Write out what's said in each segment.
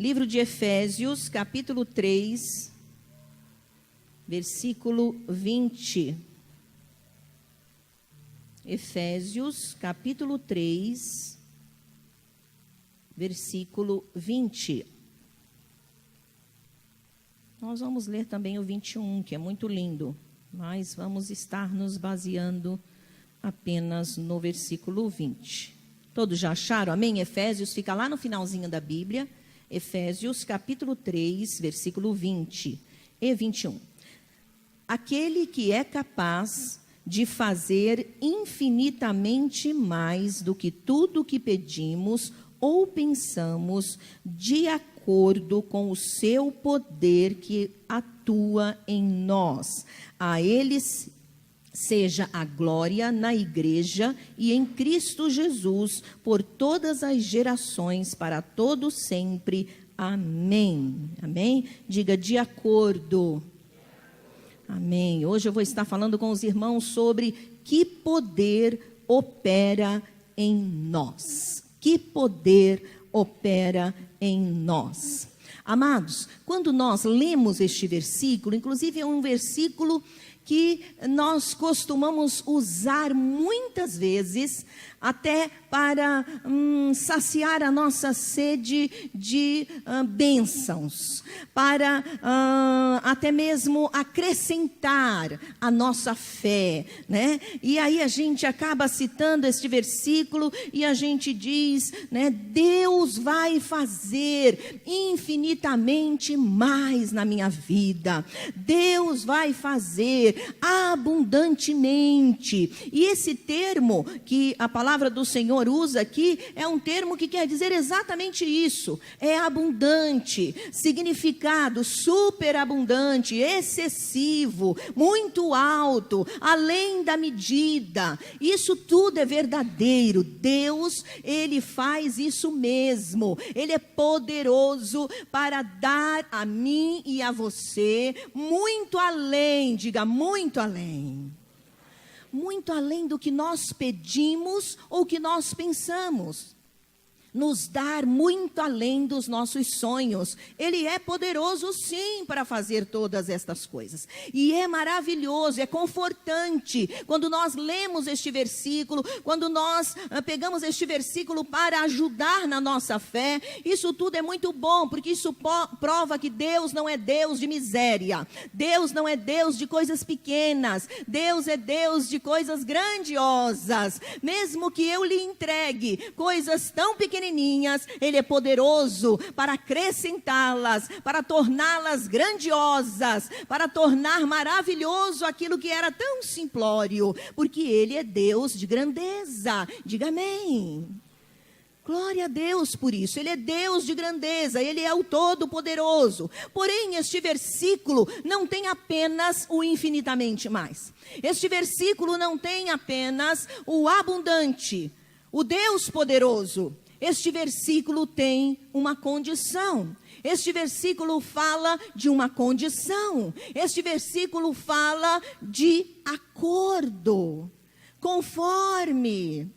Livro de Efésios, capítulo 3, versículo 20. Efésios, capítulo 3, versículo 20. Nós vamos ler também o 21, que é muito lindo, mas vamos estar nos baseando apenas no versículo 20. Todos já acharam? Amém? Efésios fica lá no finalzinho da Bíblia. Efésios, capítulo 3, versículo 20 e 21. Aquele que é capaz de fazer infinitamente mais do que tudo que pedimos ou pensamos, de acordo com o seu poder que atua em nós. A Ele seja a glória na igreja e em Cristo Jesus, por todas as gerações, para todo sempre. Amém. Amém? Diga de acordo. Amém. Hoje eu vou estar falando com os irmãos sobre que poder opera em nós. Que poder opera em nós. Amados, quando nós lemos este versículo, inclusive é um versículo que nós costumamos usar muitas vezes, até para saciar a nossa sede de bênçãos, para até mesmo acrescentar a nossa fé, né? E aí a gente acaba citando este versículo e a gente diz, né, Deus vai fazer infinitamente mais na minha vida, Deus vai fazer abundantemente. E esse termo que a palavra do Senhor usa aqui é um termo que quer dizer exatamente isso. É abundante, significado superabundante, excessivo, muito alto, além da medida. Isso tudo é verdadeiro. Deus, Ele faz isso mesmo. Ele é poderoso para dar a mim e a você muito além, diga muito além. Muito além do que nós pedimos ou que nós pensamos. Nos dar muito além dos nossos sonhos. Ele é poderoso sim para fazer todas estas coisas. E é maravilhoso, é confortante quando nós lemos este versículo, quando nós pegamos este versículo para ajudar na nossa fé. Isso tudo é muito bom, porque isso prova que Deus não é Deus de miséria. Deus não é Deus de coisas pequenas. Deus é Deus de coisas grandiosas. Mesmo que eu lhe entregue coisas tão pequenininhas, Ele é poderoso para acrescentá-las, para torná-las grandiosas, para tornar maravilhoso aquilo que era tão simplório, porque Ele é Deus de grandeza. Diga amém. Glória a Deus por isso. Ele é Deus de grandeza, Ele é o Todo-Poderoso. Porém, este versículo não tem apenas o infinitamente mais. Este versículo não tem apenas o abundante, o Deus poderoso. Este versículo tem uma condição. Este versículo fala de uma condição. Este versículo fala de acordo, conforme.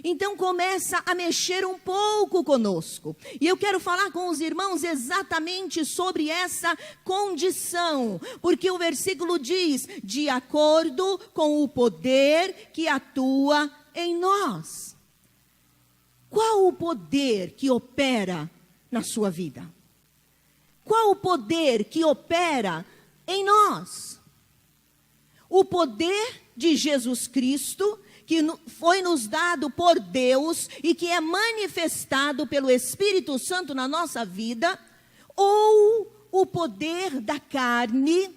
Então começa a mexer um pouco conosco. E eu quero falar com os irmãos exatamente sobre essa condição. Porque o versículo diz, de acordo com o poder que atua em nós. Qual o poder que opera na sua vida? Qual o poder que opera em nós? O poder de Jesus Cristo, que foi nos dado por Deus e que é manifestado pelo Espírito Santo na nossa vida, ou o poder da carne,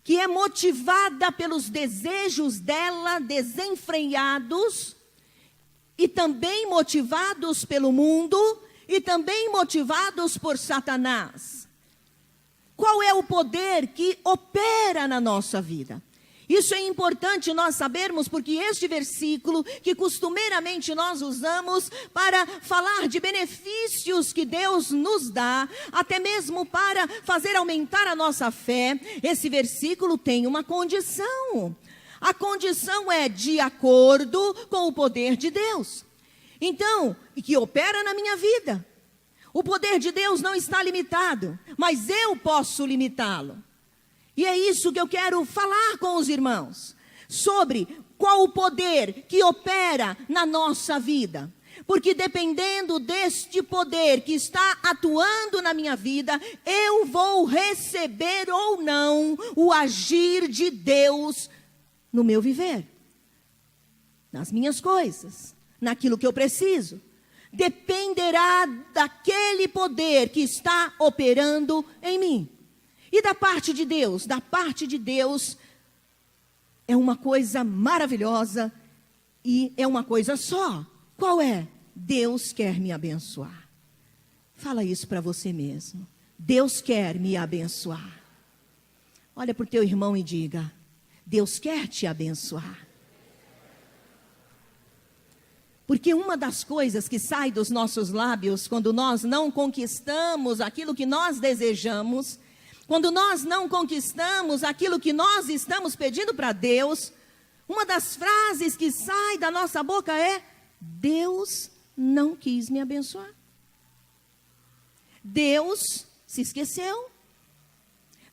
que é motivada pelos desejos dela desenfreados, e também motivados pelo mundo, e também motivados por Satanás. Qual é o poder que opera na nossa vida? Isso é importante nós sabermos, porque este versículo, que costumeiramente nós usamos para falar de benefícios que Deus nos dá, até mesmo para fazer aumentar a nossa fé, esse versículo tem uma condição. A condição é de acordo com o poder de Deus. Então, que opera na minha vida. O poder de Deus não está limitado, mas eu posso limitá-lo. E é isso que eu quero falar com os irmãos, sobre qual o poder que opera na nossa vida. Porque dependendo deste poder que está atuando na minha vida, eu vou receber ou não o agir de Deus no meu viver, nas minhas coisas, naquilo que eu preciso. Dependerá daquele poder que está operando em mim. E da parte de Deus é uma coisa maravilhosa e é uma coisa só. Qual é? Deus quer me abençoar. Fala isso para você mesmo. Deus quer me abençoar. Olha para o teu irmão e diga: Deus quer te abençoar. Porque uma das coisas que sai dos nossos lábios quando nós não conquistamos aquilo que nós desejamos, quando nós não conquistamos aquilo que nós estamos pedindo para Deus, uma das frases que sai da nossa boca é: Deus não quis me abençoar. Deus se esqueceu.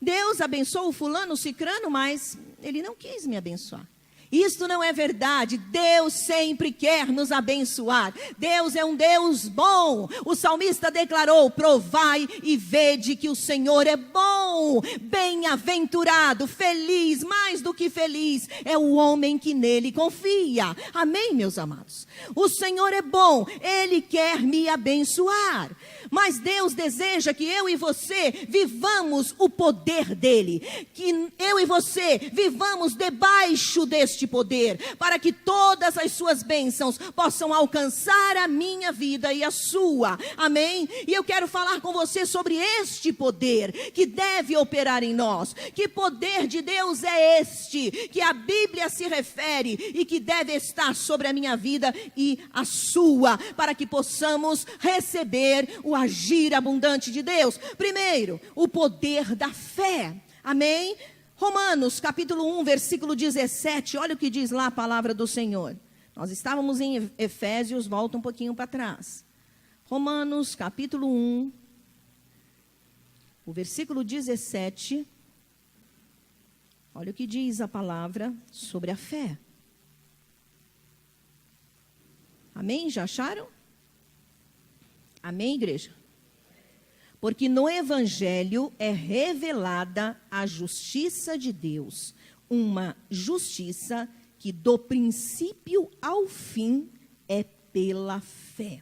Deus abençoou o fulano, o cicrano, mas ele não quis me abençoar. Isto não é verdade. Deus sempre quer nos abençoar. Deus é um Deus bom. O salmista declarou: provai e vede que o Senhor é bom. Bem-aventurado, feliz, mais do que feliz é o homem que nele confia. Amém, meus amados? O Senhor é bom, Ele quer me abençoar. Mas Deus deseja que eu e você vivamos o poder dEle. Que eu e você vivamos debaixo deste poder, para que todas as suas bênçãos possam alcançar a minha vida e a sua. Amém? E eu quero falar com você sobre este poder que deve operar em nós. Que poder de Deus é este que a Bíblia se refere e que deve estar sobre a minha vida e a sua, para que possamos receber o agir abundante de Deus. Primeiro, o poder da fé. Amém? Romanos capítulo 1, versículo 17, olha o que diz lá a palavra do Senhor. Nós estávamos em Efésios, volta um pouquinho para trás. Romanos capítulo 1, o versículo 17, olha o que diz a palavra sobre a fé. Amém? Já acharam? Amém, igreja? Porque no Evangelho é revelada a justiça de Deus, uma justiça que do princípio ao fim é pela fé.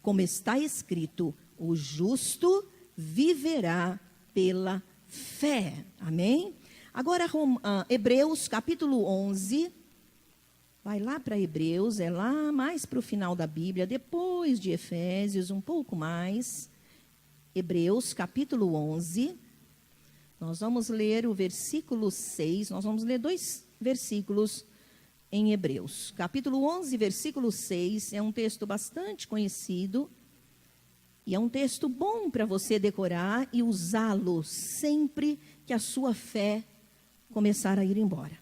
Como está escrito, o justo viverá pela fé. Amém? Agora, Hebreus capítulo 11, vai lá para Hebreus, é lá mais para o final da Bíblia, depois de Efésios, um pouco mais. Hebreus, capítulo 11, nós vamos ler o versículo 6, nós vamos ler 2 versículos em Hebreus. Capítulo 11, versículo 6, é um texto bastante conhecido, e é um texto bom para você decorar e usá-lo sempre que a sua fé começar a ir embora.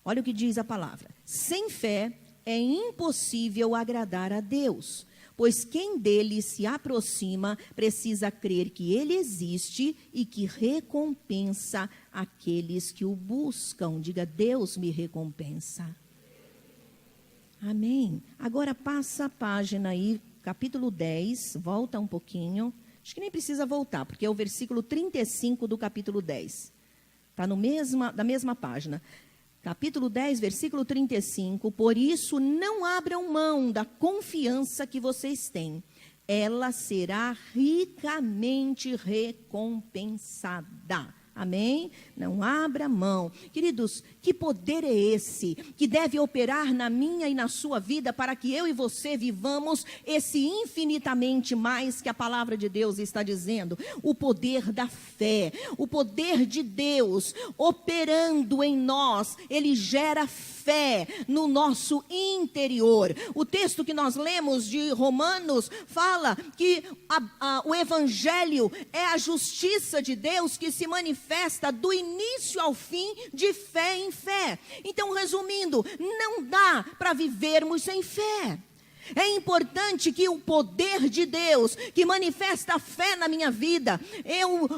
Olha o que diz a palavra: sem fé é impossível agradar a Deus, pois quem dele se aproxima precisa crer que ele existe e que recompensa aqueles que o buscam. Diga: Deus me recompensa. Amém. Agora passa a página aí, capítulo 10, volta um pouquinho. Acho que nem precisa voltar, porque é o versículo 35 do capítulo 10. Está na mesma página. Capítulo 10, versículo 35, por isso não abram mão da confiança que vocês têm, ela será ricamente recompensada. Amém? Não abra mão. Queridos, que poder é esse que deve operar na minha e na sua vida para que eu e você vivamos esse infinitamente mais que a palavra de Deus está dizendo? O poder da fé, o poder de Deus operando em nós, ele gera fé no nosso interior. O texto que nós lemos de Romanos fala que o Evangelho é a justiça de Deus que se manifesta do início ao fim, de fé em fé. Então, resumindo, não dá para vivermos sem fé. É importante que o poder de Deus, que manifesta a fé na minha vida, eu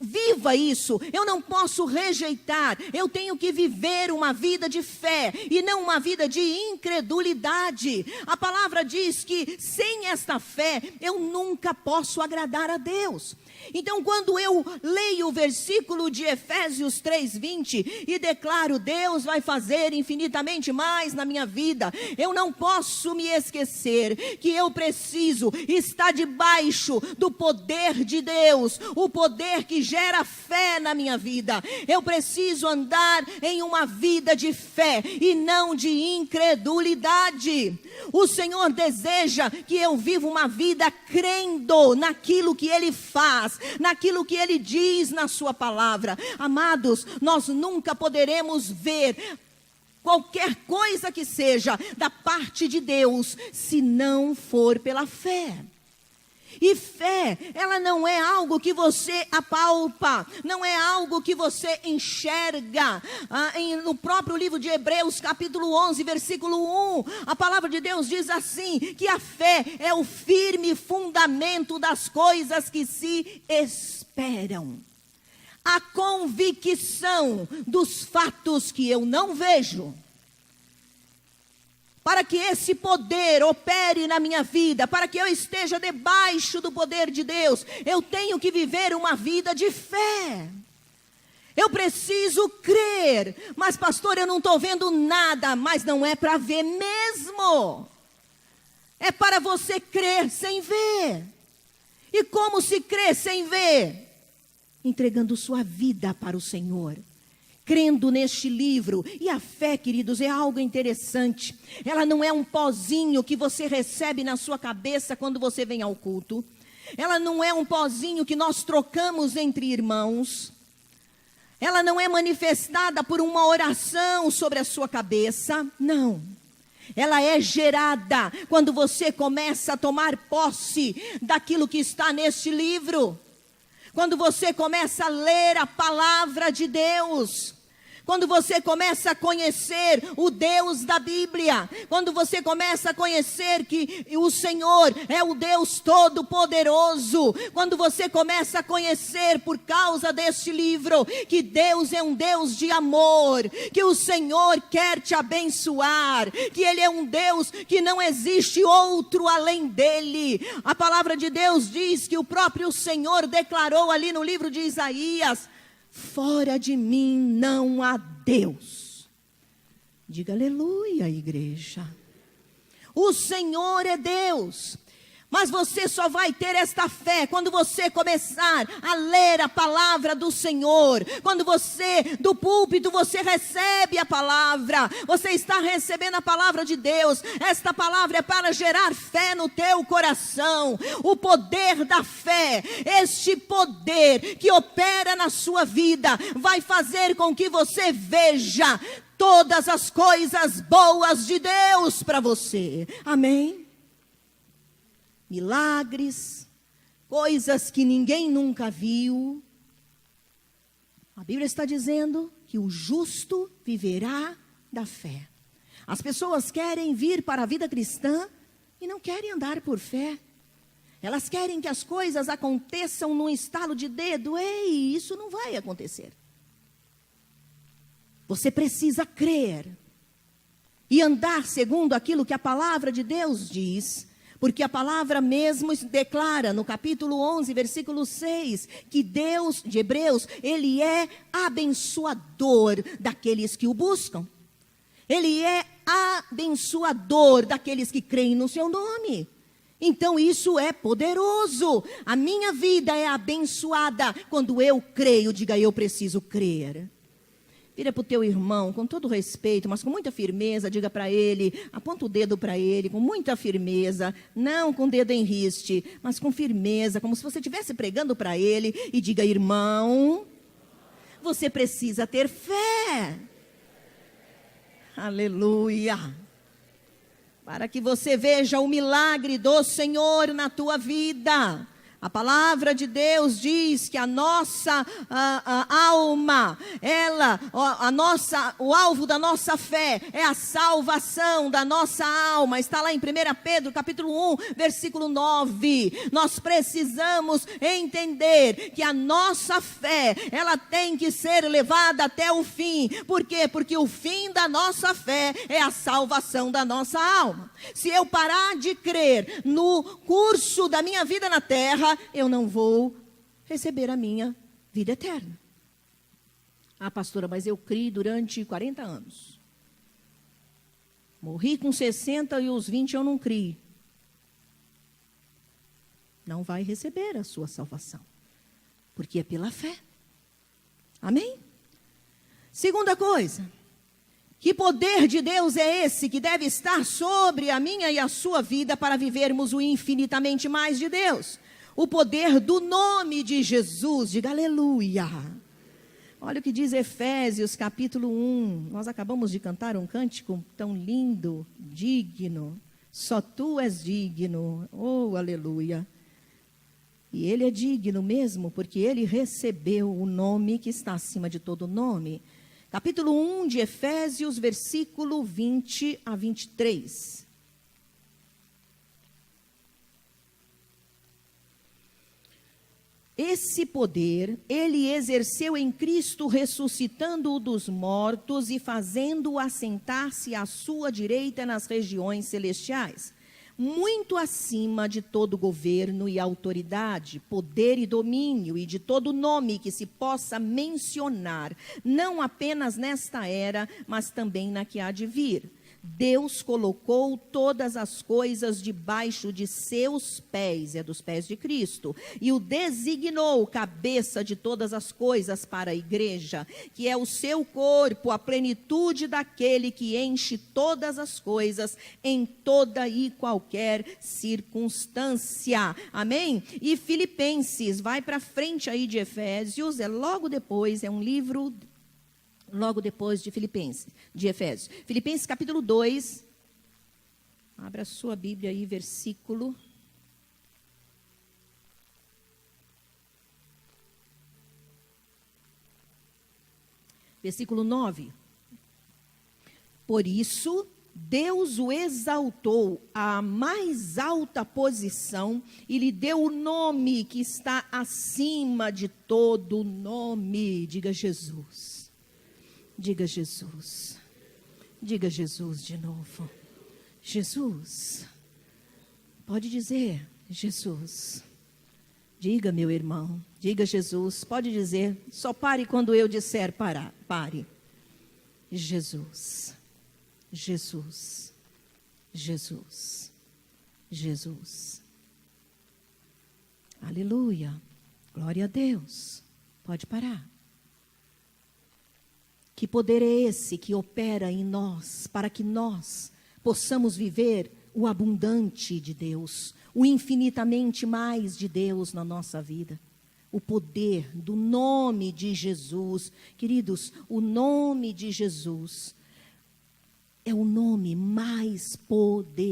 viva isso. Eu não posso rejeitar. Eu tenho que viver uma vida de fé e não uma vida de incredulidade. A palavra diz que sem esta fé eu nunca posso agradar a Deus. Então, quando eu leio o versículo de Efésios 3:20 e declaro: Deus vai fazer infinitamente mais na minha vida, eu não posso me esquecer que eu preciso estar debaixo do poder de Deus, o poder que gera fé na minha vida. Eu preciso andar em uma vida de fé e não de incredulidade. O Senhor deseja que eu viva uma vida crendo naquilo que Ele faz, naquilo que Ele diz na sua palavra. Amados, nós nunca poderemos ver qualquer coisa que seja da parte de Deus, se não for pela fé. E fé, ela não é algo que você apalpa, não é algo que você enxerga. No próprio livro de Hebreus, capítulo 11, versículo 1, a palavra de Deus diz assim, que a fé é o firme fundamento das coisas que se esperam. A convicção dos fatos que eu não vejo. Para que esse poder opere na minha vida, para que eu esteja debaixo do poder de Deus, eu tenho que viver uma vida de fé. Eu preciso crer. Mas pastor, eu não estou vendo nada. Mas não é para ver mesmo. É para você crer sem ver. E como se crê sem ver? Entregando sua vida para o Senhor. Crendo neste livro. E a fé, queridos, é algo interessante. Ela não é um pozinho que você recebe na sua cabeça quando você vem ao culto. Ela não é um pozinho que nós trocamos entre irmãos. Ela não é manifestada por uma oração sobre a sua cabeça. Não. Ela é gerada quando você começa a tomar posse daquilo que está neste livro. Quando você começa a ler a palavra de Deus. Quando você começa a conhecer o Deus da Bíblia, quando você começa a conhecer que o Senhor é o Deus Todo-Poderoso, quando você começa a conhecer por causa deste livro, que Deus é um Deus de amor, que o Senhor quer te abençoar, que Ele é um Deus que não existe outro além dEle. A palavra de Deus diz que o próprio Senhor declarou ali no livro de Isaías: fora de mim não há Deus. Diga aleluia, igreja. O Senhor é Deus. Mas você só vai ter esta fé quando você começar a ler a palavra do Senhor. Quando você, do púlpito, você recebe a palavra. Você está recebendo a palavra de Deus. Esta palavra é para gerar fé no teu coração. O poder da fé, este poder que opera na sua vida, vai fazer com que você veja todas as coisas boas de Deus para você. Amém? Milagres, coisas que ninguém nunca viu. A Bíblia está dizendo que o justo viverá da fé. As pessoas querem vir para a vida cristã e não querem andar por fé. Elas querem que as coisas aconteçam num estalo de dedo. Ei, isso não vai acontecer. Você precisa crer e andar segundo aquilo que a palavra de Deus diz. Porque a palavra mesmo declara no capítulo 11, versículo 6, que Deus, de Hebreus, Ele é abençoador daqueles que o buscam. Ele é abençoador daqueles que creem no seu nome. Então isso é poderoso. A minha vida é abençoada quando eu creio. Diga, eu preciso crer. Vira para o teu irmão, com todo respeito, mas com muita firmeza, diga para ele, aponta o dedo para ele, com muita firmeza, não com o dedo em riste, mas com firmeza, como se você estivesse pregando para ele, e diga, irmão, você precisa ter fé. Aleluia. Para que você veja o milagre do Senhor na tua vida. A palavra de Deus diz que a nossa alma, o alvo da nossa fé é a salvação da nossa alma. Está lá em 1 Pedro, capítulo 1, versículo 9. Nós precisamos entender que a nossa fé, ela tem que ser levada até o fim. Por quê? Porque o fim da nossa fé é a salvação da nossa alma. Se eu parar de crer no curso da minha vida na terra, eu não vou receber a minha vida eterna. Ah, pastora, mas eu criei durante 40 anos. Morri com 60 e os 20 eu não criei. Não vai receber a sua salvação, porque é pela fé. Amém? Segunda coisa, que poder de Deus é esse que deve estar sobre a minha e a sua vida para vivermos o infinitamente mais de Deus? O poder do nome de Jesus. Diga aleluia. Olha o que diz Efésios capítulo 1. Nós acabamos de cantar um cântico tão lindo, digno. Só tu és digno. Oh, aleluia. E ele é digno mesmo, porque ele recebeu o nome que está acima de todo nome. Capítulo 1 de Efésios, versículo 20 a 23. Esse poder, ele exerceu em Cristo, ressuscitando-o dos mortos e fazendo-o assentar-se à sua direita nas regiões celestiais, muito acima de todo governo e autoridade, poder e domínio, e de todo nome que se possa mencionar, não apenas nesta era, mas também na que há de vir. Deus colocou todas as coisas debaixo de seus pés, é dos pés de Cristo, e o designou cabeça de todas as coisas para a igreja, que é o seu corpo, a plenitude daquele que enche todas as coisas em toda e qualquer circunstância. Amém? E Filipenses, vai para frente aí de Efésios, logo depois, é um livro logo depois de Efésios. Filipenses capítulo 2, abra a sua Bíblia aí, versículo 9. Por isso, Deus o exaltou à mais alta posição e lhe deu o nome que está acima de todo nome. Diga Jesus. Diga Jesus. Diga Jesus de novo. Jesus. Pode dizer, Jesus. Diga, meu irmão. Diga, Jesus. Pode dizer. Só pare quando eu disser parar. Pare. Jesus. Jesus. Jesus. Jesus. Aleluia. Glória a Deus. Pode parar. Que poder é esse que opera em nós, para que nós possamos viver o abundante de Deus, o infinitamente mais de Deus na nossa vida? O poder do nome de Jesus. Queridos, o nome de Jesus é o nome mais poderoso.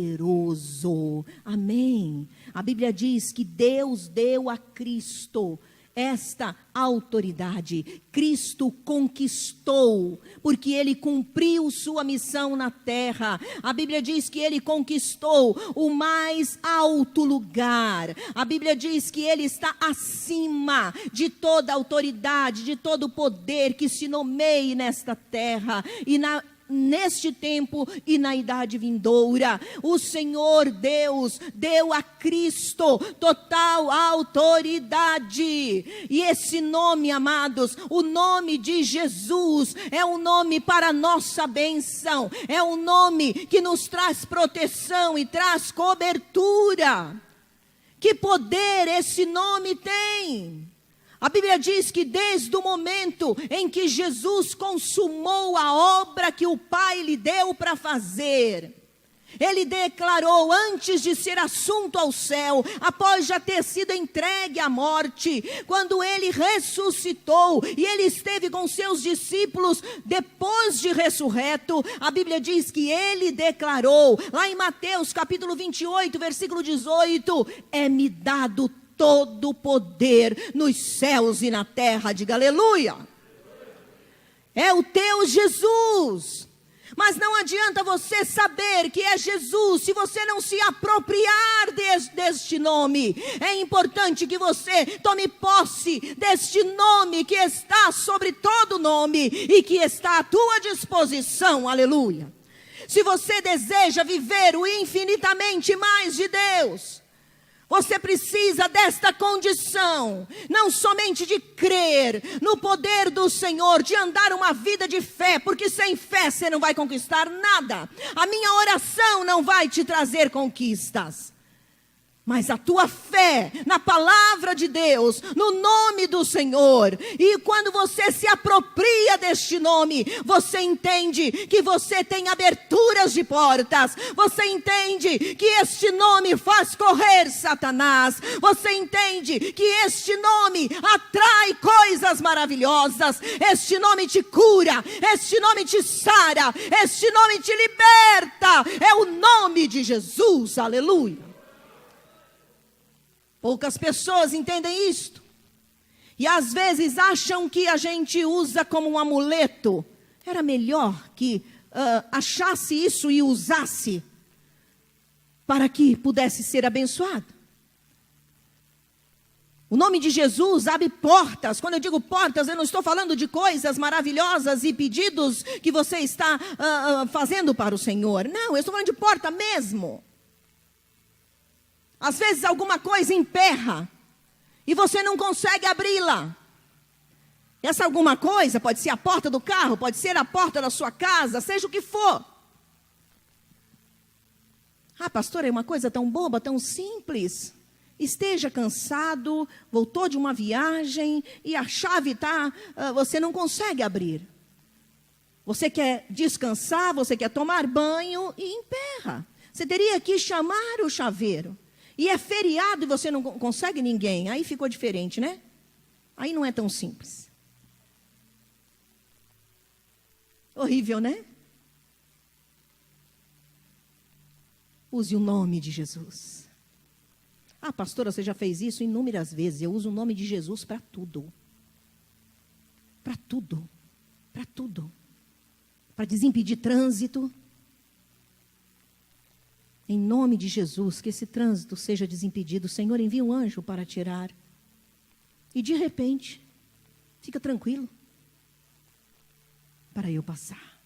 Amém? A Bíblia diz que Deus deu a Cristo esta autoridade. Cristo conquistou, porque ele cumpriu sua missão na terra. A Bíblia diz que ele conquistou o mais alto lugar. A Bíblia diz que ele está acima de toda autoridade, de todo poder que se nomeie nesta terra e neste tempo e na idade vindoura. O Senhor Deus deu a Cristo total autoridade. E esse nome, amados, o nome de Jesus, é um nome para nossa bênção. É um nome que nos traz proteção e traz cobertura. Que poder esse nome tem! A Bíblia diz que desde o momento em que Jesus consumou a obra que o Pai lhe deu para fazer, ele declarou, antes de ser assunto ao céu, após já ter sido entregue à morte, quando ele ressuscitou e ele esteve com seus discípulos depois de ressurreto, a Bíblia diz que ele declarou, lá em Mateus capítulo 28, versículo 18, é-me dado todo poder nos céus e na terra. Diga aleluia. É o teu Jesus. Mas não adianta você saber que é Jesus se você não se apropriar deste nome. É importante que você tome posse deste nome que está sobre todo nome e que está à tua disposição. Aleluia. Se você deseja viver o infinitamente mais de Deus, você precisa desta condição, não somente de crer no poder do Senhor, de andar uma vida de fé, porque sem fé você não vai conquistar nada. A minha oração não vai te trazer conquistas. Mas a tua fé na palavra de Deus, no nome do Senhor, e quando você se apropria deste nome, você entende que você tem aberturas de portas, você entende que este nome faz correr Satanás, você entende que este nome atrai coisas maravilhosas, este nome te cura, este nome te sara, este nome te liberta, é o nome de Jesus, aleluia. Poucas pessoas entendem isto. E às vezes acham que a gente usa como um amuleto. Era melhor que achasse isso e usasse para que pudesse ser abençoado. O nome de Jesus abre portas. Quando eu digo portas, eu não estou falando de coisas maravilhosas e pedidos que você está fazendo para o Senhor. Não, eu estou falando de porta mesmo. Às vezes alguma coisa emperra e você não consegue abri-la. Essa alguma coisa pode ser a porta do carro, pode ser a porta da sua casa, seja o que for. Ah, pastor, é uma coisa tão boba, tão simples. Esteja cansado, voltou de uma viagem e a chave está, você não consegue abrir. Você quer descansar, você quer tomar banho e emperra. Você teria que chamar o chaveiro. E é feriado e você não consegue ninguém. Aí ficou diferente, né? Aí não é tão simples. Horrível, né? Use o nome de Jesus. Ah, pastora, você já fez isso inúmeras vezes. Eu uso o nome de Jesus para tudo. Para tudo. Para tudo. Para desimpedir trânsito. Em nome de Jesus, que esse trânsito seja desimpedido. O Senhor envia um anjo para tirar. E de repente, fica tranquilo. Para eu passar.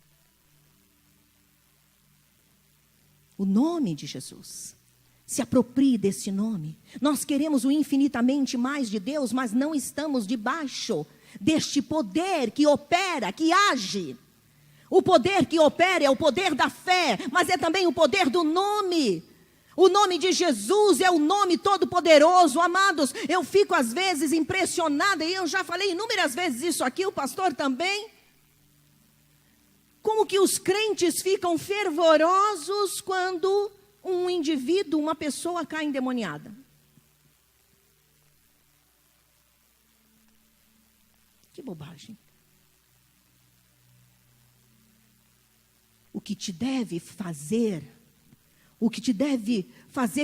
O nome de Jesus. Se aproprie desse nome. Nós queremos o infinitamente mais de Deus, mas não estamos debaixo deste poder que opera, que age. O poder que opera é o poder da fé, mas é também o poder do nome. O nome de Jesus é o nome todo-poderoso, amados. Eu fico às vezes impressionada, e eu já falei inúmeras vezes isso aqui, o pastor também. Como que os crentes ficam fervorosos quando um indivíduo, uma pessoa cai endemoniada. Que bobagem. O que te deve fazer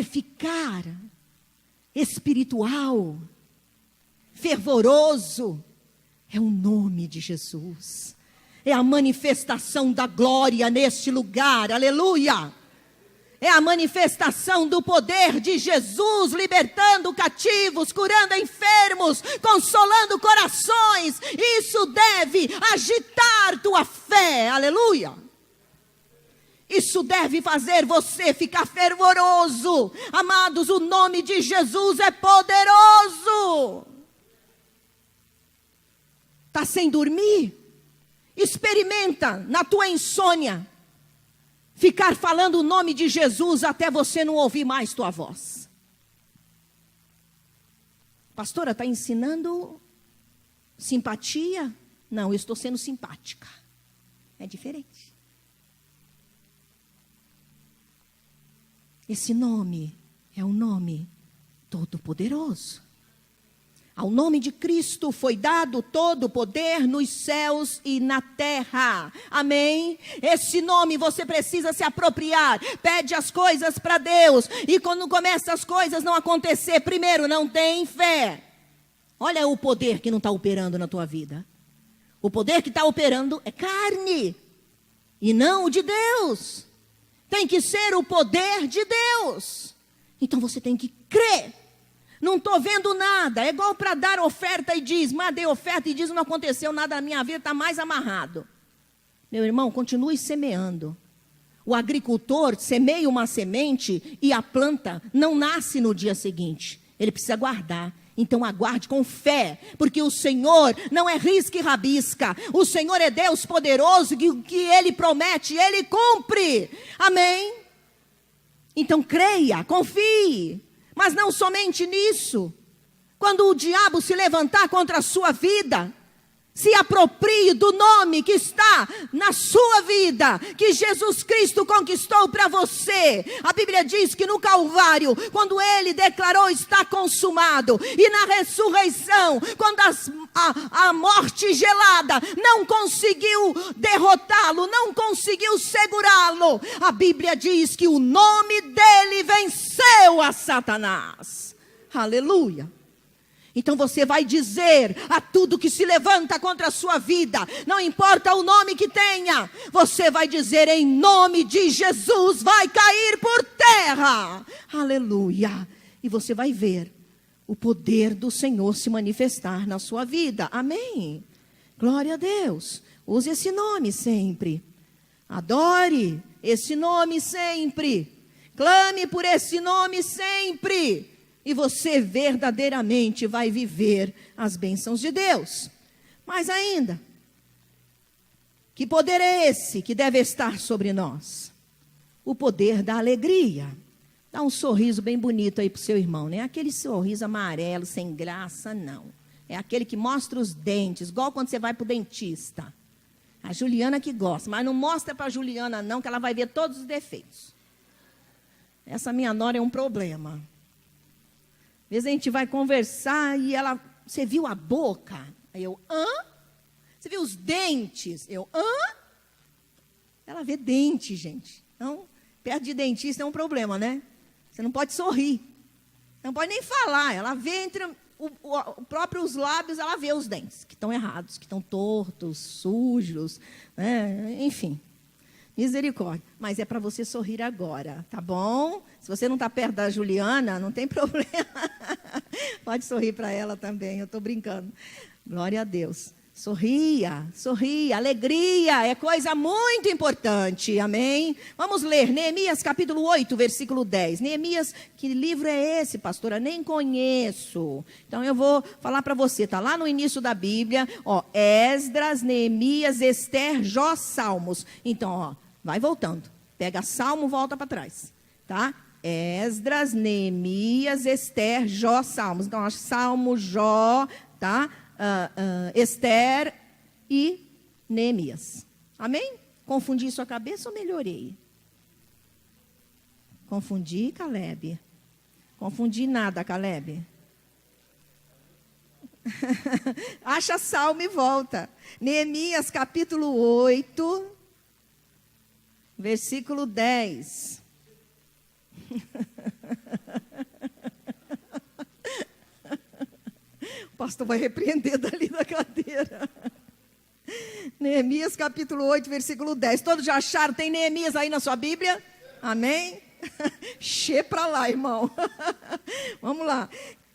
ficar espiritual, fervoroso, é o nome de Jesus. É a manifestação da glória neste lugar, aleluia. É a manifestação do poder de Jesus, libertando cativos, curando enfermos, consolando corações. Isso deve agitar tua fé, aleluia. Isso deve fazer você ficar fervoroso. Amados, o nome de Jesus é poderoso. Está sem dormir? Experimenta na tua insônia ficar falando o nome de Jesus até você não ouvir mais tua voz. Pastora, está ensinando simpatia? Não, eu estou sendo simpática. É diferente. Esse nome é um nome todo-poderoso. Ao nome de Cristo foi dado todo o poder nos céus e na terra. Amém? Esse nome você precisa se apropriar. Pede as coisas para Deus. E quando começam as coisas não acontecer, primeiro, não tem fé. Olha o poder que não está operando na tua vida. O poder que está operando é carne. E não o de Deus. Tem que ser o poder de Deus. Então você tem que crer. Não estou vendo nada. É igual para dar oferta e diz, mas dei oferta e diz, não aconteceu nada na minha vida, está mais amarrado. Meu irmão, continue semeando. O agricultor semeia uma semente e a planta não nasce no dia seguinte. Ele precisa guardar. Então aguarde com fé, porque o Senhor não é risca e rabisca. O Senhor é Deus poderoso, que o que Ele promete, Ele cumpre. Amém? Então creia, confie. Mas não somente nisso. Quando o diabo se levantar contra a sua vida, se aproprie do nome que está na sua vida, que Jesus Cristo conquistou para você. A Bíblia diz que no Calvário, quando Ele declarou está consumado, e na ressurreição, quando a morte gelada não conseguiu derrotá-lo, não conseguiu segurá-lo, a Bíblia diz que o nome dele venceu a Satanás. Aleluia. Então você vai dizer a tudo que se levanta contra a sua vida, não importa o nome que tenha, você vai dizer em nome de Jesus, vai cair por terra. Aleluia. E você vai ver o poder do Senhor se manifestar na sua vida. Amém. Glória a Deus. Use esse nome sempre. Adore esse nome sempre. Clame por esse nome sempre. E você verdadeiramente vai viver as bênçãos de Deus. Mas ainda, que poder é esse que deve estar sobre nós? O poder da alegria. Dá um sorriso bem bonito aí para o seu irmão, não é aquele sorriso amarelo, sem graça, não. É aquele que mostra os dentes, igual quando você vai para o dentista. A Juliana que gosta, mas não mostra para a Juliana não, que ela vai ver todos os defeitos. Essa minha nora é um problema. Às vezes a gente vai conversar e ela, você viu a boca? Aí eu, hã? Você viu os dentes? Eu, hã? Ela vê dente, gente. Então, perto de dentista é um problema, né? Você não pode sorrir. Não pode nem falar. Ela vê entre os próprios lábios, ela vê os dentes que estão errados, que estão tortos, sujos, né? Enfim. Misericórdia. Mas é para você sorrir agora, tá bom? Se você não está perto da Juliana, não tem problema. Pode sorrir para ela também, eu estou brincando. Glória a Deus. Sorria, sorria, alegria é coisa muito importante, amém? Vamos ler Neemias capítulo 8, versículo 10. Neemias, que livro é esse, pastora? Nem conheço. Então eu vou falar para você, está lá no início da Bíblia, ó, Esdras, Neemias, Ester, Jó, Salmos. Então, ó, vai voltando, pega Salmo, volta para trás, tá? Esdras, Neemias, Ester, Jó, Salmos. Então, ó, Salmo, Jó, tá? Ester e Neemias. Amém? Confundi sua cabeça ou melhorei? Confundi, Caleb? Confundi nada, Caleb? Acha Salmo e volta. Neemias capítulo 8, versículo 10. O pastor vai repreender dali da cadeira. Neemias capítulo 8, versículo 10. Todos já acharam? Tem Neemias aí na sua Bíblia? Amém? Che para lá, irmão. Vamos lá.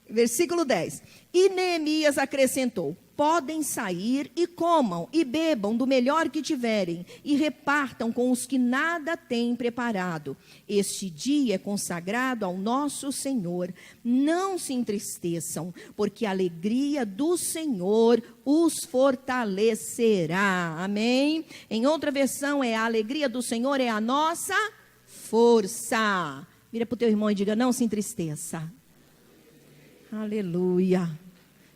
Versículo 10. E Neemias acrescentou: podem sair e comam e bebam do melhor que tiverem e repartam com os que nada têm preparado. Este dia é consagrado ao nosso Senhor. Não se entristeçam, porque a alegria do Senhor os fortalecerá. Amém? Em outra versão é: a alegria do Senhor é a nossa força. Vira para o teu irmão e diga: não se entristeça. Aleluia.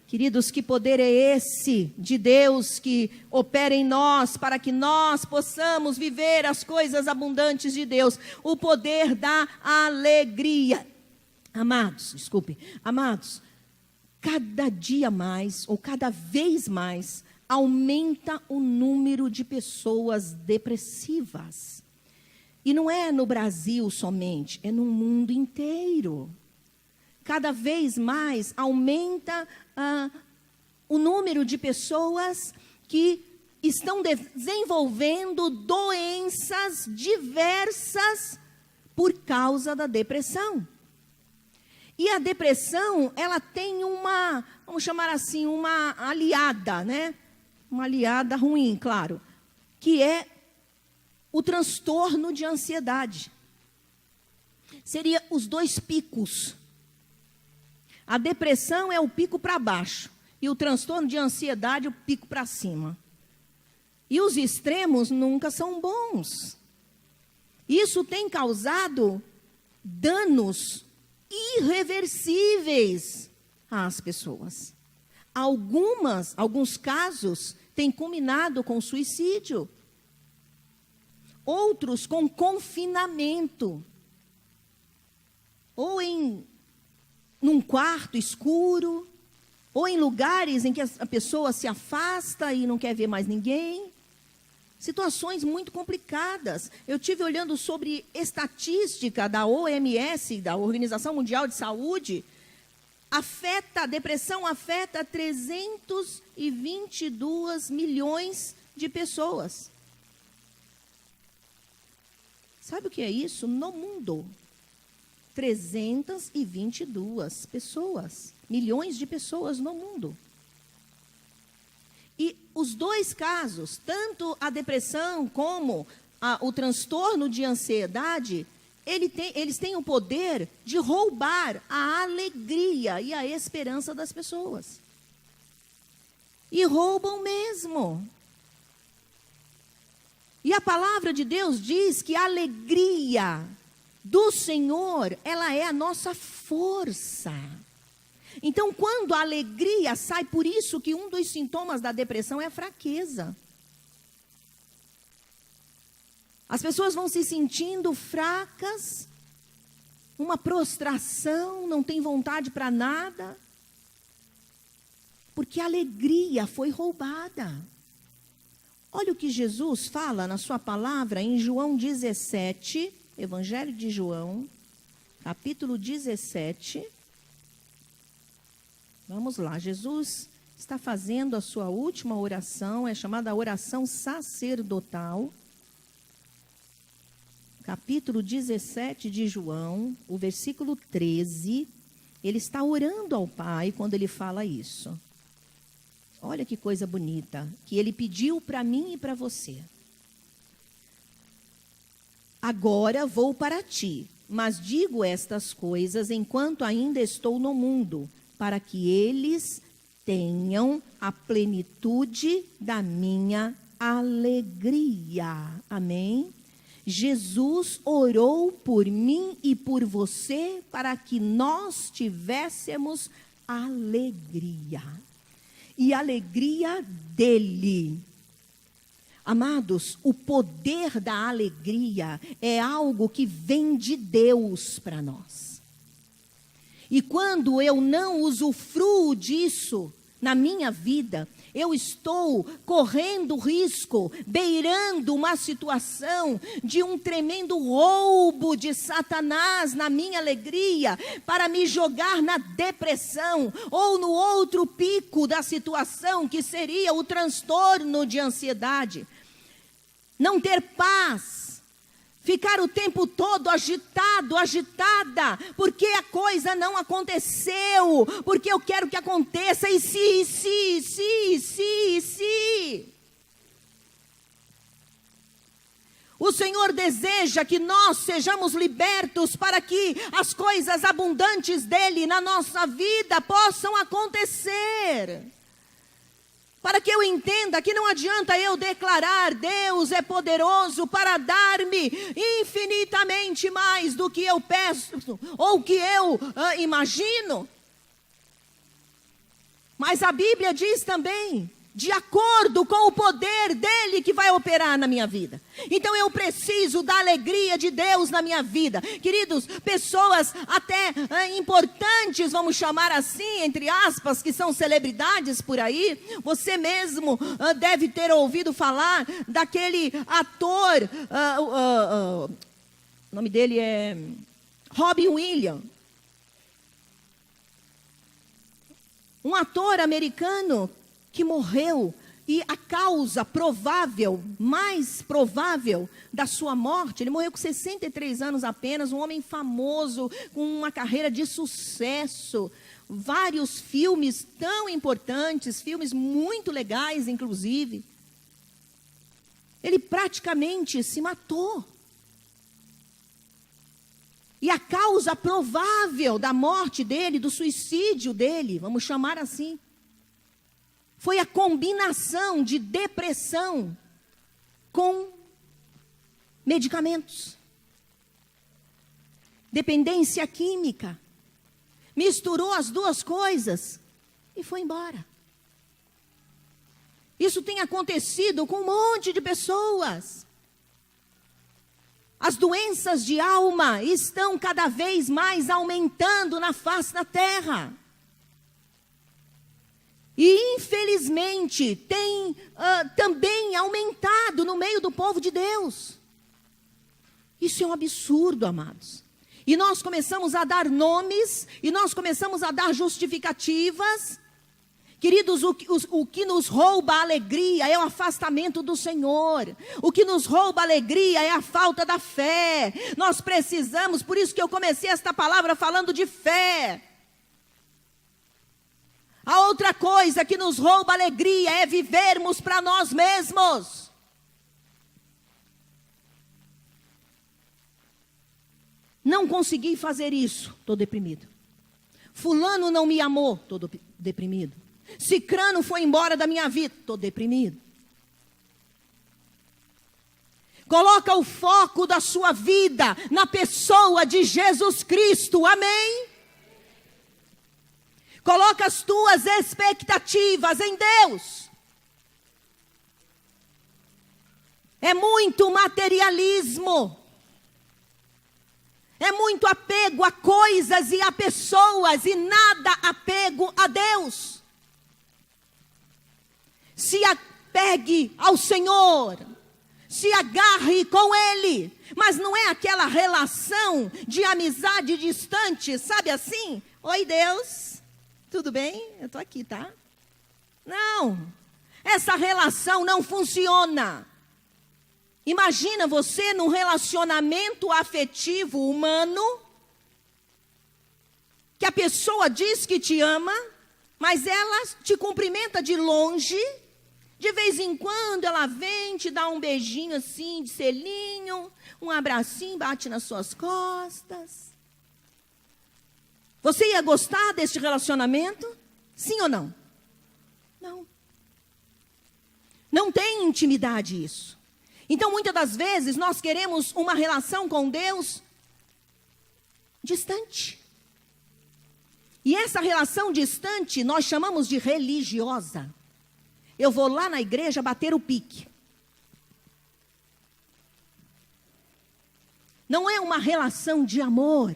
Queridos, que poder é esse de Deus que opera em nós para que nós possamos viver as coisas abundantes de Deus. O poder da alegria. Amados, cada dia mais, ou cada vez mais, aumenta o número de pessoas depressivas. E não é no Brasil somente, é no mundo inteiro. Cada vez mais aumenta o número de pessoas que estão desenvolvendo doenças diversas por causa da depressão. E a depressão, ela tem vamos chamar assim, uma aliada, né? Uma aliada ruim, claro, que é o transtorno de ansiedade. Seria os dois picos. A depressão é o pico para baixo e o transtorno de ansiedade o pico para cima. E os extremos nunca são bons. Isso tem causado danos irreversíveis às pessoas. Alguns casos têm culminado com suicídio. Outros com confinamento. Ou num quarto escuro, ou em lugares em que a pessoa se afasta e não quer ver mais ninguém. Situações muito complicadas. Eu estive olhando sobre estatística da OMS, da Organização Mundial de Saúde. A depressão afeta 322 milhões de pessoas. Sabe o que é isso? No mundo. 322 pessoas. Milhões de pessoas no mundo. E os dois casos, tanto a depressão como o transtorno de ansiedade, eles têm o poder de roubar a alegria e a esperança das pessoas. E roubam mesmo. E a palavra de Deus diz que a alegria do Senhor, ela é a nossa força. Então, quando a alegria sai, por isso que um dos sintomas da depressão é a fraqueza. As pessoas vão se sentindo fracas, uma prostração, não tem vontade para nada, porque a alegria foi roubada. Olha o que Jesus fala na sua palavra em João 17, Evangelho de João, capítulo 17. Vamos lá, Jesus está fazendo a sua última oração, é chamada a oração sacerdotal. Capítulo 17 de João, o versículo 13, ele está orando ao Pai quando ele fala isso. Olha que coisa bonita, que ele pediu para mim e para você. Agora vou para ti, mas digo estas coisas enquanto ainda estou no mundo, para que eles tenham a plenitude da minha alegria. Amém? Jesus orou por mim e por você para que nós tivéssemos alegria. E alegria dele. Amados, o poder da alegria é algo que vem de Deus para nós. E quando eu não usufruo disso na minha vida, eu estou correndo risco, beirando uma situação de um tremendo roubo de Satanás na minha alegria, para me jogar na depressão, ou no outro pico da situação, que seria o transtorno de ansiedade. Não ter paz. Ficar o tempo todo agitado, agitada, porque a coisa não aconteceu, porque eu quero que aconteça, e se. O Senhor deseja que nós sejamos libertos para que as coisas abundantes dEle na nossa vida possam acontecer. Para que eu entenda que não adianta eu declarar, Deus é poderoso para dar-me infinitamente mais do que eu peço, ou que eu imagino. Mas a Bíblia diz também de acordo com o poder dele que vai operar na minha vida. Então eu preciso da alegria de Deus na minha vida. Queridos, pessoas até importantes, vamos chamar assim, entre aspas, que são celebridades por aí. Você mesmo deve ter ouvido falar daquele ator, o nome dele é Robin Williams. Um ator americano que morreu, e a causa provável, mais provável da sua morte, ele morreu com 63 anos apenas, um homem famoso, com uma carreira de sucesso, vários filmes tão importantes, filmes muito legais, inclusive. Ele praticamente se matou. E a causa provável da morte dele, do suicídio dele, vamos chamar assim, foi a combinação de depressão com medicamentos. Dependência química. Misturou as duas coisas e foi embora. Isso tem acontecido com um monte de pessoas. As doenças de alma estão cada vez mais aumentando na face da terra. E infelizmente tem também aumentado no meio do povo de Deus. Isso é um absurdo, amados. E nós começamos a dar nomes, e nós começamos a dar justificativas. Queridos, o que nos rouba a alegria é o afastamento do Senhor. O que nos rouba a alegria é a falta da fé. Nós precisamos, por isso que eu comecei esta palavra falando de fé. A outra coisa que nos rouba a alegria é vivermos para nós mesmos. Não consegui fazer isso, estou deprimido. Fulano não me amou, estou deprimido. Cicrano foi embora da minha vida, estou deprimido. Coloca o foco da sua vida na pessoa de Jesus Cristo, amém? Coloca as tuas expectativas em Deus. É muito materialismo. É muito apego a coisas e a pessoas e nada apego a Deus. Se apegue ao Senhor. Se agarre com Ele. Mas não é aquela relação de amizade distante, sabe assim? Oi, Deus. Tudo bem? Eu estou aqui, tá? Não. Essa relação não funciona. Imagina você num relacionamento afetivo humano, que a pessoa diz que te ama, mas ela te cumprimenta de longe. De vez em quando ela vem, te dá um beijinho assim, de selinho, um abracinho, bate nas suas costas. Você ia gostar deste relacionamento? Sim ou não? Não. Não tem intimidade isso. Então, muitas das vezes, nós queremos uma relação com Deus distante. E essa relação distante, nós chamamos de religiosa. Eu vou lá na igreja bater o pique. Não é uma relação de amor.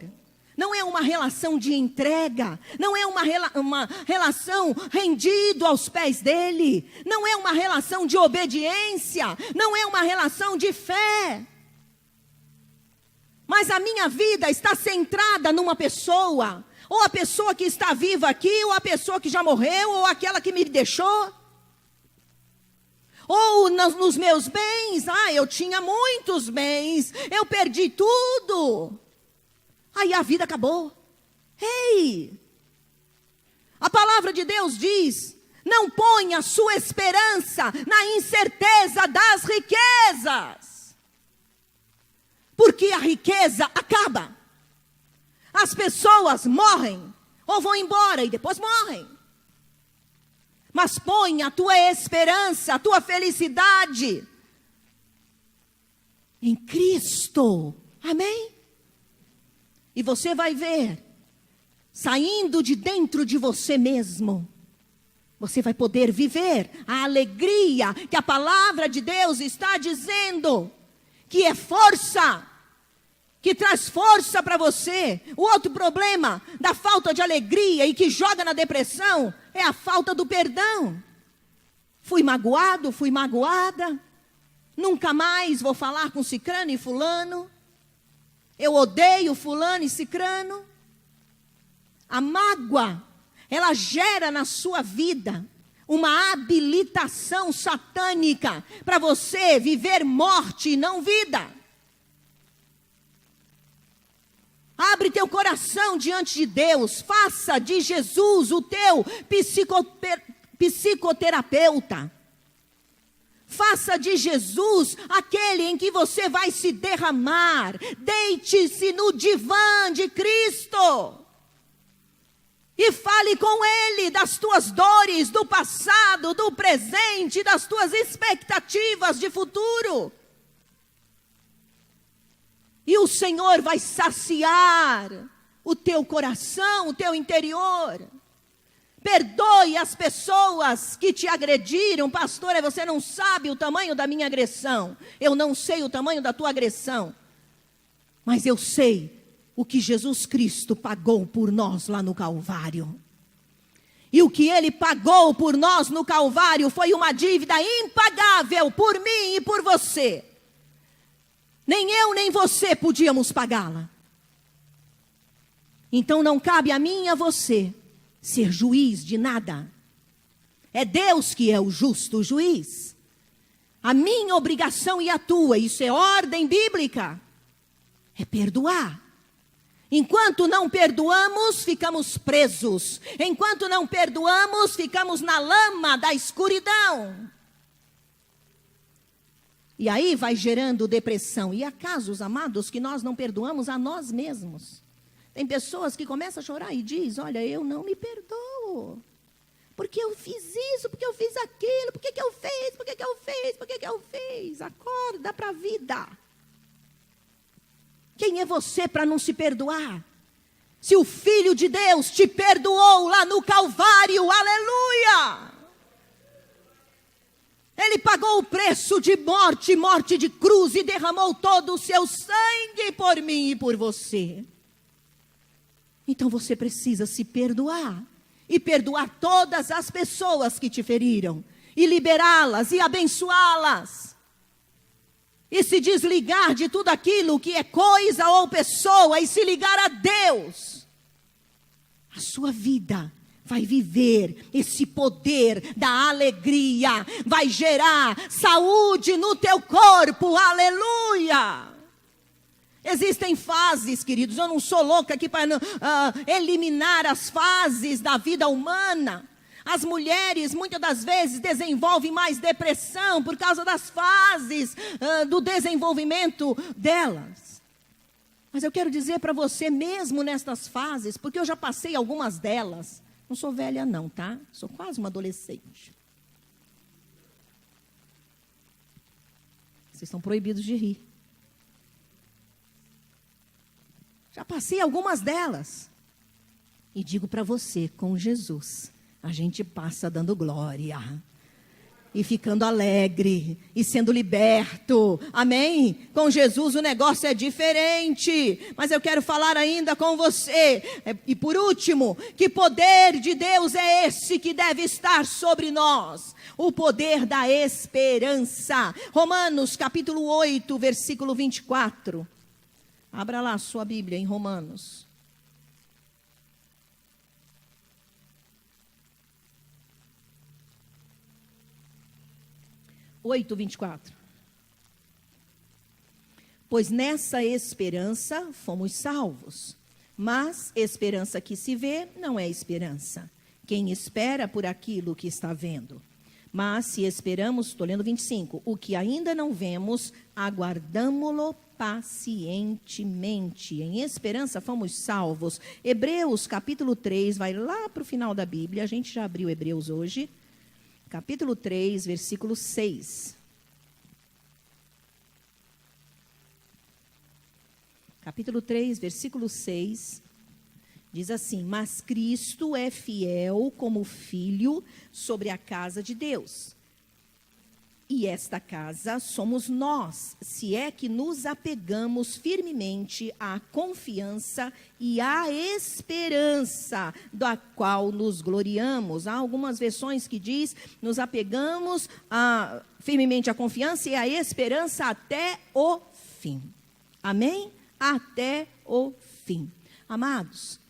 Não é uma relação de entrega. Não é uma relação rendido aos pés dele. Não é uma relação de obediência. Não é uma relação de fé. Mas a minha vida está centrada numa pessoa. Ou a pessoa que está viva aqui, ou a pessoa que já morreu, ou aquela que me deixou. Ou nos meus bens. Eu tinha muitos bens. Eu perdi tudo. Aí a vida acabou. Ei! A palavra de Deus diz: não ponha sua esperança na incerteza das riquezas. Porque a riqueza acaba. As pessoas morrem, ou vão embora e depois morrem. Mas ponha a tua esperança, a tua felicidade em Cristo. Amém? E você vai ver, saindo de dentro de você mesmo, Você vai poder viver a alegria que a palavra de Deus está dizendo, que é força, que traz força para você. O outro problema da falta de alegria e que joga na depressão é a falta do perdão. Fui magoado, fui magoada, nunca mais vou falar com cicrano e fulano, eu odeio fulano e cicrano. A mágoa, ela gera na sua vida uma habilitação satânica para você viver morte e não vida. Abre teu coração diante de Deus, faça de Jesus o teu psicoterapeuta. Faça de Jesus aquele em que você vai se derramar. Deite-se no divã de Cristo. E fale com Ele das tuas dores, do passado, do presente, das tuas expectativas de futuro. E o Senhor vai saciar o teu coração, o teu interior. Perdoe as pessoas que te agrediram. Pastora, você não sabe o tamanho da minha agressão. Eu não sei o tamanho da tua agressão. Mas eu sei o que Jesus Cristo pagou por nós lá no Calvário. E o que Ele pagou por nós no Calvário foi uma dívida impagável por mim e por você. Nem eu nem você podíamos pagá-la. Então não cabe a mim e a você ser juiz de nada. É Deus que é o justo juiz. A minha obrigação e a tua, isso é ordem bíblica, é perdoar. Enquanto não perdoamos, ficamos presos. Enquanto não perdoamos, ficamos na lama da escuridão. E aí vai gerando depressão. E há casos, amados, que nós não perdoamos a nós mesmos. Tem pessoas que começam a chorar e diz: olha, eu não me perdoo. Porque eu fiz isso, porque eu fiz aquilo, porque que eu fiz, porque que eu fiz, porque que eu fiz. Acorda para a vida. Quem é você para não se perdoar? Se o Filho de Deus te perdoou lá no Calvário, aleluia! Ele pagou o preço de morte, morte de cruz, e derramou todo o seu sangue por mim e por você. Então você precisa se perdoar, e perdoar todas as pessoas que te feriram, e liberá-las, e abençoá-las. E se desligar de tudo aquilo que é coisa ou pessoa, e se ligar a Deus. A sua vida vai viver esse poder da alegria, vai gerar saúde no teu corpo, aleluia. Existem fases, queridos, eu não sou louca aqui para eliminar as fases da vida humana. As mulheres, muitas das vezes, desenvolvem mais depressão por causa das fases do desenvolvimento delas. Mas eu quero dizer para você, mesmo nestas fases, porque eu já passei algumas delas, não sou velha não, tá? Sou quase uma adolescente. Vocês estão proibidos de rir. Já passei algumas delas. E digo para você, com Jesus, a gente passa dando glória. E ficando alegre. E sendo liberto. Amém? Com Jesus o negócio é diferente. Mas eu quero falar ainda com você. E por último, que poder de Deus é esse que deve estar sobre nós? O poder da esperança. Romanos capítulo 8, versículo 24. Abra lá a sua Bíblia em Romanos. Oito, 24. Pois nessa esperança fomos salvos. Mas esperança que se vê não é esperança. Quem espera por aquilo que está vendo. Mas se esperamos, estou lendo 25, o que ainda não vemos, aguardamo-lo pacientemente. Em esperança fomos salvos. Hebreus capítulo 3, vai lá para o final da Bíblia, a gente já abriu Hebreus hoje. Capítulo 3, versículo 6. Capítulo 3, versículo 6. Diz assim: mas Cristo é fiel como filho sobre a casa de Deus. E esta casa somos nós, se é que nos apegamos firmemente à confiança e à esperança da qual nos gloriamos. Há algumas versões que diz, nos apegamos firmemente à confiança e à esperança até o fim. Amém? Até o fim. Amados,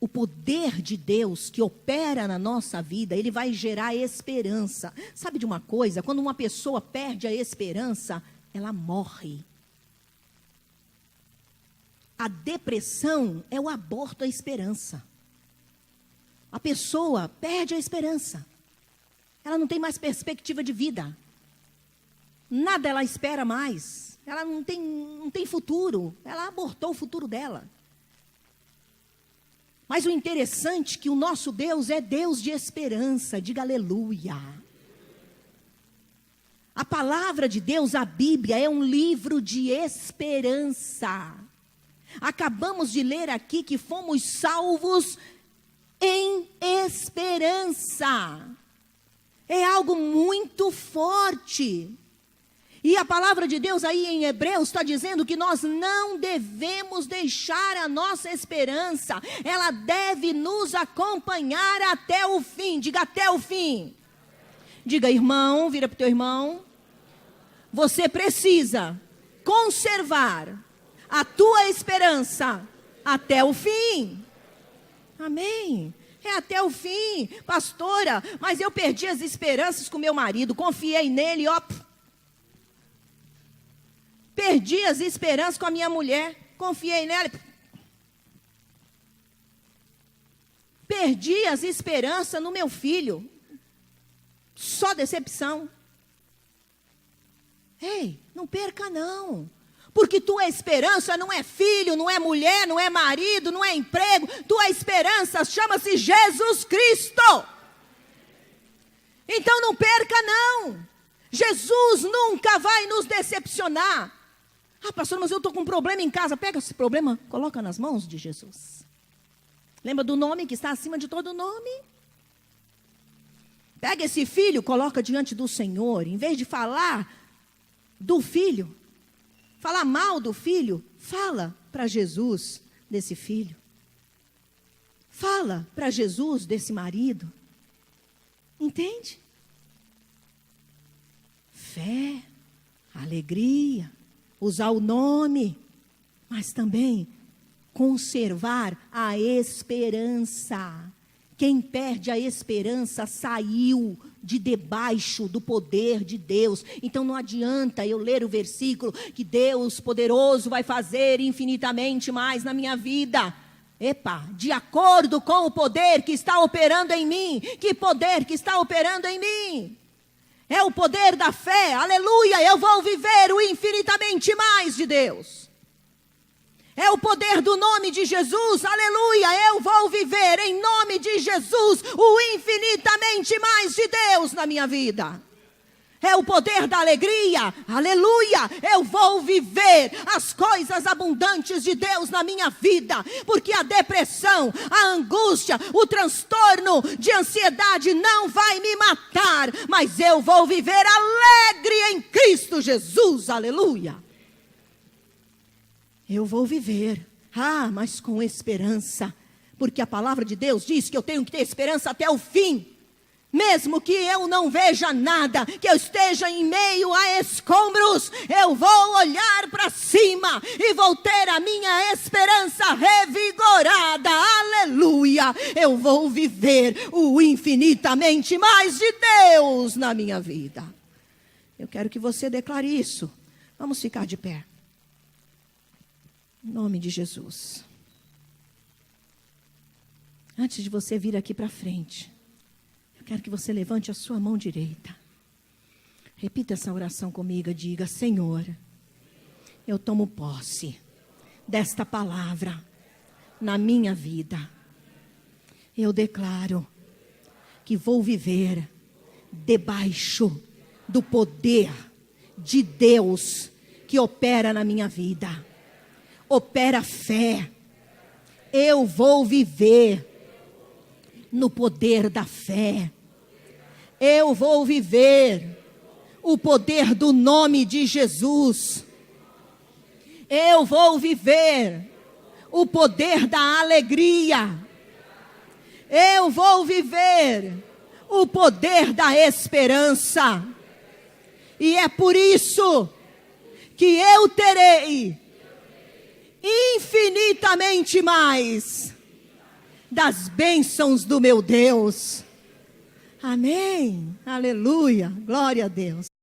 o poder de Deus que opera na nossa vida, ele vai gerar esperança. Sabe de uma coisa? Quando uma pessoa perde a esperança, ela morre. A depressão é o aborto da esperança. A pessoa perde a esperança. Ela não tem mais perspectiva de vida. Nada ela espera mais. Ela não tem futuro. Ela abortou o futuro dela. Mas o interessante é que o nosso Deus é Deus de esperança. Diga aleluia. A palavra de Deus, a Bíblia, é um livro de esperança. Acabamos de ler aqui que fomos salvos em esperança. É algo muito forte. E a palavra de Deus aí em Hebreus está dizendo que nós não devemos deixar a nossa esperança. Ela deve nos acompanhar até o fim. Diga até o fim. Diga irmão, vira para o teu irmão. Você precisa conservar a tua esperança até o fim. Amém. É até o fim. Pastora, mas eu perdi as esperanças com meu marido. Confiei nele, ó. Perdi as esperanças com a minha mulher, confiei nela. Perdi as esperanças no meu filho. Só decepção. Ei, não perca não. Porque tua esperança não é filho, não é mulher, não é marido, não é emprego. Tua esperança chama-se Jesus Cristo. Então não perca não. Jesus nunca vai nos decepcionar. Ah, pastor, mas eu estou com um problema em casa. Pega esse problema, coloca nas mãos de Jesus. Lembra do nome que está acima de todo nome? Pega esse filho, coloca diante do Senhor. Em vez de falar do filho, falar mal do filho, fala para Jesus desse filho. Fala para Jesus desse marido. Entende? Fé, alegria. Usar o nome, mas também conservar a esperança. Quem perde a esperança saiu de debaixo do poder de Deus. Então não adianta eu ler o versículo que Deus poderoso vai fazer infinitamente mais na minha vida. Epa, de acordo com o poder que está operando em mim. Que poder que está operando em mim? É o poder da fé, aleluia, eu vou viver o infinitamente mais de Deus. É o poder do nome de Jesus, aleluia, eu vou viver em nome de Jesus o infinitamente mais de Deus na minha vida. É o poder da alegria, aleluia, eu vou viver as coisas abundantes de Deus na minha vida, porque a depressão, a angústia, o transtorno de ansiedade não vai me matar, mas eu vou viver alegre em Cristo Jesus, aleluia. Eu vou viver, mas com esperança, porque a palavra de Deus diz que eu tenho que ter esperança até o fim. Mesmo que eu não veja nada, que eu esteja em meio a escombros, eu vou olhar para cima e vou ter a minha esperança revigorada, aleluia. Eu vou viver o infinitamente mais de Deus na minha vida. Eu quero que você declare isso. Vamos ficar de pé. Em nome de Jesus. Antes de você vir aqui para frente, quero que você levante a sua mão direita. Repita essa oração comigo. Diga: Senhor, eu tomo posse desta palavra na minha vida. Eu declaro que vou viver debaixo do poder de Deus que opera na minha vida. Opera fé, Eu vou viver no poder da fé. Eu vou viver o poder do nome de Jesus. Eu vou viver o poder da alegria. Eu vou viver o poder da esperança. E é por isso que eu terei infinitamente mais das bênçãos do meu Deus. Amém. Aleluia. Glória a Deus.